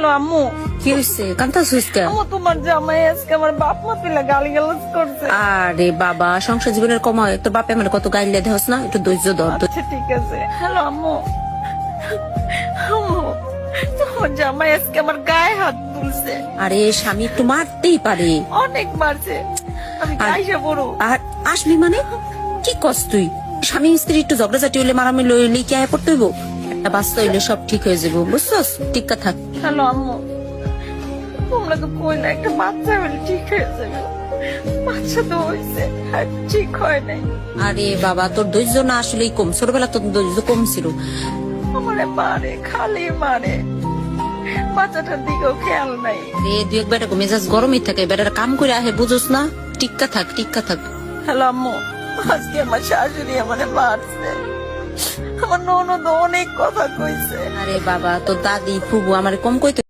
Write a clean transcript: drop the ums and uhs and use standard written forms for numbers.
Hello আম্মু, কি হইছে কান্তাছিস কেন? আম্মু তোমার জামাই আজকে আমার বাপ মা তুলে গালিগালাজ করছে। আরে বাবা, সংসার জীবনের কমায় তোর বাপে মানে কত গাইলে দেহস না, একটু ধৈর্য ধর। আচ্ছা ঠিক আছে। হ্যালো আম্মু, আম্মু তোমার জামাই আজকে আমার গায়ে হাত তুলছে, আরে স্বামী একটু মারতেই পারে। অনেক মারছে। আমি কাইসা বড়। আর আসবি মানে কি কস তুই? স্বামী স্ত্রী একটু ঝগড়াঝাটি হইলে মারামারি লইলে কি আয় পড়তে হইব? একটা বাচ্চা হইলে সব ঠিক হয়ে যাবো, বুঝছস? টিক্কা থাক। হ্যালো আম্মু, তোমরা তো কইলা একটা বাচ্চা হলে ঠিক হয়ে যাবে, বাচ্চা তো হয়েছে আর ঠিক হয় নাই। আরে বাবা, তোর ধৈর্য না আসলেই কম, ছোটবেলা তোর ধৈর্য কম ছিল। আমারে মারে, খালি মারে, বাচ্চাটার দিকেও খেয়াল নাই। রে দুই এক বেটা মেজাজ গরমই থাকে, বেটার কাম করে আহে, বুঝোস না? টিক্কা থাক, টিক্কা থাক। হ্যালো আম্মু, আজকে আমার শাশুড়ি আমারে মারছে, আমার ননদ অনেক কথা কইছে। আরে বাবা, তোর দাদি ফুবু আমার কম কইতে